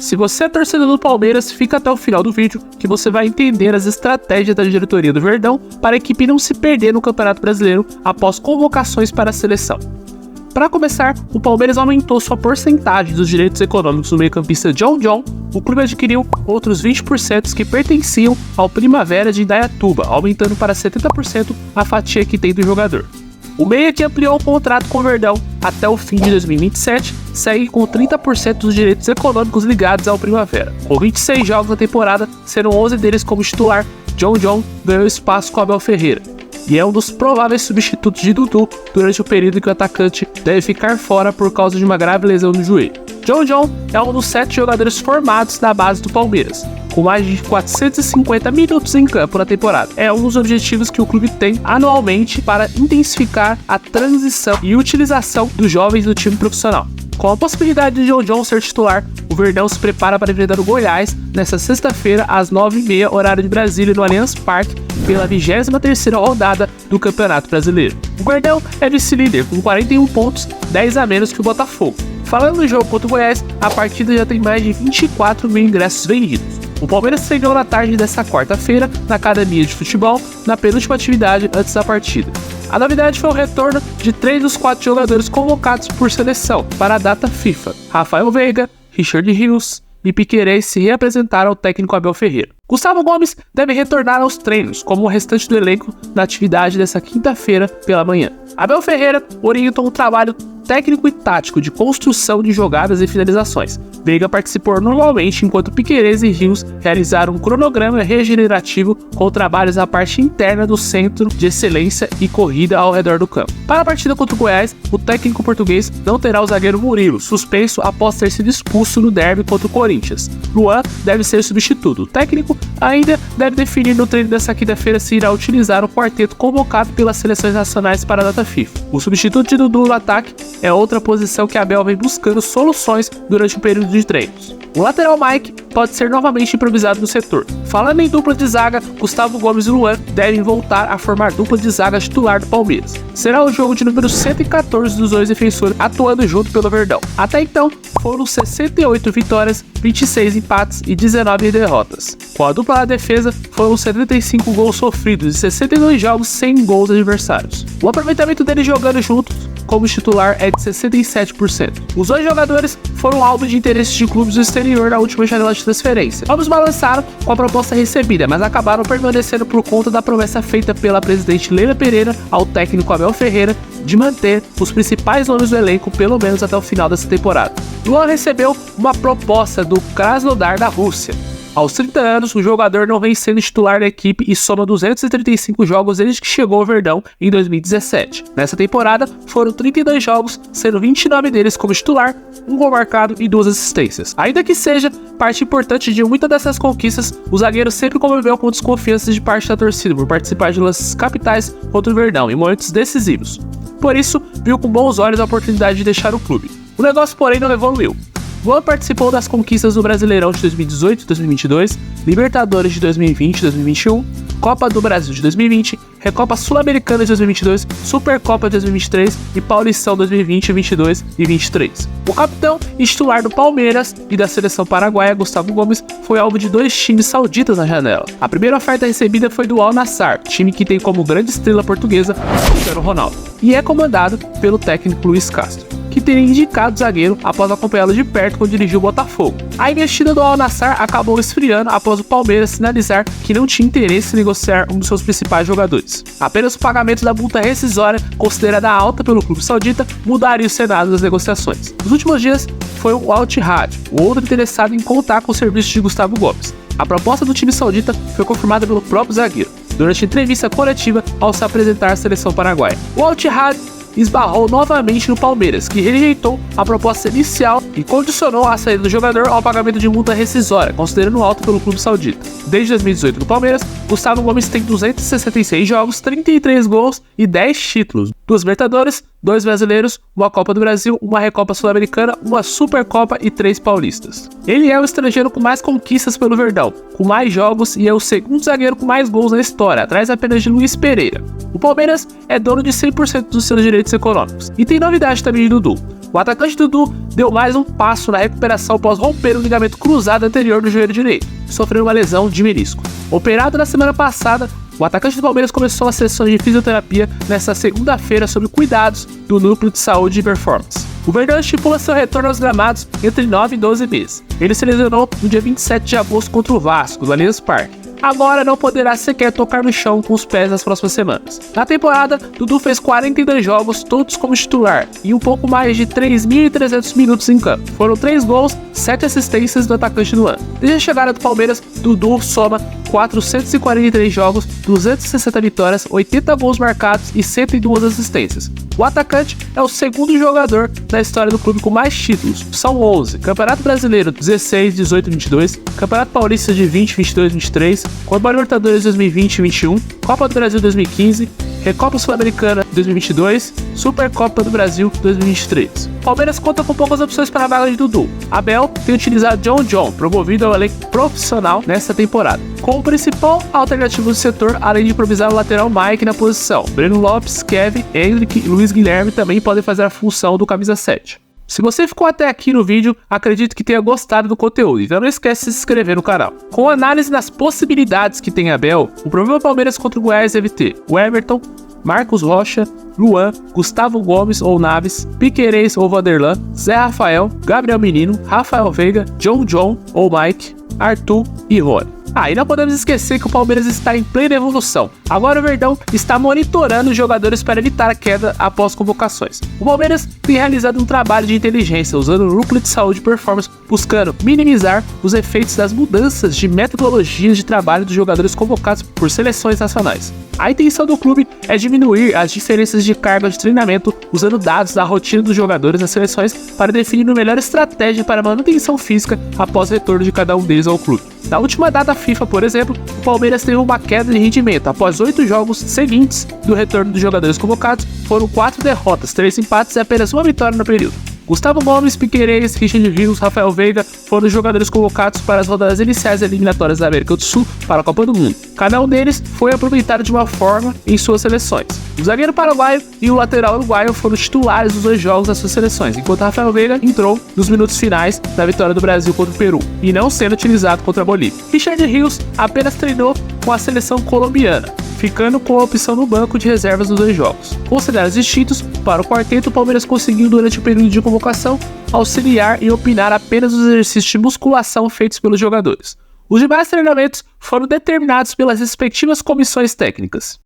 Se você é torcedor do Palmeiras, fica até o final do vídeo que você vai entender as estratégias da diretoria do Verdão para a equipe não se perder no Campeonato Brasileiro após convocações para a seleção. Para começar, o Palmeiras aumentou sua porcentagem dos direitos econômicos do meio-campista John. O clube adquiriu outros 20% que pertenciam ao Primavera de Indaiatuba, aumentando para 70% a fatia que tem do jogador. O meia, que ampliou o contrato com o Verdão até o fim de 2027, segue com 30% dos direitos econômicos ligados ao Primavera. Com 26 jogos na temporada, sendo 11 deles como titular, John ganhou espaço com Abel Ferreira e é um dos prováveis substitutos de Dudu durante o período em que o atacante deve ficar fora por causa de uma grave lesão no joelho. John é um dos 7 jogadores formados na base do Palmeiras, com mais de 450 minutos em campo na temporada. É um dos objetivos que o clube tem anualmente para intensificar a transição e utilização dos jovens do time profissional. Com a possibilidade de John ser titular, o Verdão se prepara para enfrentar o Goiás nesta sexta-feira às 9h30, horário de Brasília, no Allianz Parque, pela 23ª rodada do Campeonato Brasileiro. O Verdão é vice-líder com 41 pontos, 10 a menos que o Botafogo. Falando no jogo contra o Goiás, a partida já tem mais de 24 mil ingressos vendidos. O Palmeiras treinou na tarde desta quarta-feira na academia de futebol, na penúltima atividade antes da partida. A novidade foi o retorno de 3 dos 4 jogadores convocados por seleção para a data FIFA. Rafael Veiga, Richard Rios e Piquerez se reapresentaram ao técnico Abel Ferreira. Gustavo Gomes deve retornar aos treinos, como o restante do elenco, na atividade desta quinta-feira pela manhã. Abel Ferreira orientou um trabalho técnico e tático de construção de jogadas e finalizações. Veiga participou normalmente, enquanto Piquerez e Rios realizaram um cronograma regenerativo com trabalhos na parte interna do centro de excelência e corrida ao redor do campo. Para a partida contra o Goiás, o técnico português não terá o zagueiro Murilo, suspenso após ter sido expulso no derby contra o Corinthians. Luan deve ser substituto. O técnico ainda deve definir no treino dessa quinta-feira se irá utilizar o quarteto convocado pelas seleções nacionais para a data FIFA. O substituto de Dudu no ataque é outra posição que Abel vem buscando soluções durante o período de treinos. O lateral Mike pode ser novamente improvisado no setor. Falando em dupla de zaga, Gustavo Gomes e Luan devem voltar a formar dupla de zaga titular do Palmeiras. Será o jogo de número 114 dos dois defensores atuando junto pelo Verdão. Até então, foram 68 vitórias, 26 empates e 19 derrotas. Com a dupla na defesa, foram 75 gols sofridos e 62 jogos sem gols adversários. O aproveitamento deles jogando juntos como titular é de 67%. Os dois jogadores foram alvo de interesse de clubes do exterior na última janela de transferência. Ambos balançaram com a proposta recebida, mas acabaram permanecendo por conta da promessa feita pela presidente Leila Pereira ao técnico Abel Ferreira de manter os principais nomes do elenco pelo menos até o final dessa temporada. Luan recebeu uma proposta do Krasnodar da Rússia. Aos 30 anos, o jogador não vem sendo titular da equipe e soma 235 jogos desde que chegou ao Verdão em 2017. Nessa temporada, foram 32 jogos, sendo 29 deles como titular, 1 gol marcado e 2 assistências. Ainda que seja parte importante de muitas dessas conquistas, o zagueiro sempre conviveu com desconfiança de parte da torcida por participar de lances capitais contra o Verdão em momentos decisivos. Por isso, viu com bons olhos a oportunidade de deixar o clube. O negócio, porém, não evoluiu. Luan participou das conquistas do Brasileirão de 2018 e 2022, Libertadores de 2020 e 2021, Copa do Brasil de 2020, Recopa Sul-Americana de 2022, Supercopa de 2023 e Paulistão 2020, 22 e 23. O capitão e titular do Palmeiras e da seleção paraguaia, Gustavo Gomes, foi alvo de 2 times sauditas na janela. A primeira oferta recebida foi do Al Nassr, time que tem como grande estrela portuguesa Cristiano Ronaldo, e é comandado pelo técnico Luiz Castro, que teria indicado o zagueiro após acompanhá-lo de perto quando dirigiu o Botafogo. A investida do Al Nassr acabou esfriando após o Palmeiras sinalizar que não tinha interesse em negociar um dos seus principais jogadores. Apenas o pagamento da multa rescisória, considerada alta pelo clube saudita, mudaria o cenário das negociações. Nos últimos dias, foi o Al Ittihad, o outro interessado em contar com o serviço de Gustavo Gomes. A proposta do time saudita foi confirmada pelo próprio zagueiro, durante entrevista coletiva ao se apresentar à seleção paraguaia. O Al Ittihad esbarrou novamente no Palmeiras, que rejeitou a proposta inicial e condicionou a saída do jogador ao pagamento de multa rescisória, considerando alto pelo clube saudita. Desde 2018 no Palmeiras, Gustavo Gomes tem 266 jogos, 33 gols e 10 títulos, 2 Libertadores, 2 brasileiros, uma Copa do Brasil, uma Recopa Sul-Americana, uma Supercopa e 3 paulistas. Ele é o estrangeiro com mais conquistas pelo Verdão, com mais jogos, e é o segundo zagueiro com mais gols na história, atrás apenas de Luiz Pereira. O Palmeiras é dono de 100% dos seus direitos econômicos. E tem novidade também de Dudu. O atacante Dudu deu mais um passo na recuperação após romper o ligamento cruzado anterior do joelho direito, sofrendo uma lesão de menisco. Operado na semana passada, o atacante do Palmeiras começou as sessões de fisioterapia nesta segunda-feira sob cuidados do Núcleo de Saúde e Performance. O Verdão estipula seu retorno aos gramados entre 9 e 12 meses. Ele se lesionou no dia 27 de agosto contra o Vasco, no Allianz Parque. Agora não poderá sequer tocar no chão com os pés nas próximas semanas. Na temporada, Dudu fez 42 jogos, todos como titular, e um pouco mais de 3.300 minutos em campo. Foram 3 gols, 7 assistências do atacante do ano. Desde a chegada do Palmeiras, Dudu soma 443 jogos, 260 vitórias, 80 gols marcados e 102 assistências. O atacante é o segundo jogador da história do clube com mais títulos. São 11. Campeonato Brasileiro 16, 18, 22, Campeonato Paulista de 20, 22, 23, Copa Libertadores 2020 e 21, Copa do Brasil 2015, Recopa Sul-Americana 2022, Supercopa do Brasil 2023. Palmeiras conta com poucas opções para a vaga de Dudu. Abel tem utilizado John, promovido ao elenco profissional nesta temporada, como principal alternativa do setor, além de improvisar o lateral Mike na posição. Breno Lopes, Kevin, Henrique e Luiz Guilherme também podem fazer a função do camisa 7. Se você ficou até aqui no vídeo, acredito que tenha gostado do conteúdo, então não esquece de se inscrever no canal. Com análise das possibilidades que tem Abel, o provável Palmeiras contra o Goiás deve ter o Everton, Marcos Rocha, Luan, Gustavo Gomes ou Naves, Piquerez ou Vanderlan, Zé Rafael, Gabriel Menino, Rafael Veiga, John ou Mike, Arthur e Rony. E não podemos esquecer que o Palmeiras está em plena evolução. Agora o Verdão está monitorando os jogadores para evitar a queda após convocações. O Palmeiras tem realizado um trabalho de inteligência usando o Núcleo de Saúde e Performance, buscando minimizar os efeitos das mudanças de metodologias de trabalho dos jogadores convocados por seleções nacionais. A intenção do clube é diminuir as diferenças de carga de treinamento usando dados da rotina dos jogadores nas seleções para definir a melhor estratégia para a manutenção física após o retorno de cada um deles ao clube. Na última data FIFA, por exemplo, o Palmeiras teve uma queda de rendimento. Após 8 jogos seguintes do retorno dos jogadores convocados, foram 4 derrotas, 3 empates e apenas uma vitória no período. Gustavo Gomes, Piquerez, Richard Rios, Rafael Veiga foram os jogadores convocados para as rodadas iniciais eliminatórias da América do Sul para a Copa do Mundo. Cada um deles foi aproveitado de uma forma em suas seleções. O zagueiro paraguaio e o lateral uruguaio foram os titulares dos 2 jogos das suas seleções, enquanto Rafael Veiga entrou nos minutos finais da vitória do Brasil contra o Peru, e não sendo utilizado contra a Bolívia. Richard Rios apenas treinou com a seleção colombiana, ficando com a opção no banco de reservas nos 2 jogos. Considerados distintos, para o quarteto, o Palmeiras conseguiu, durante o período de convocação, auxiliar e opinar apenas os exercícios de musculação feitos pelos jogadores. Os demais treinamentos foram determinados pelas respectivas comissões técnicas.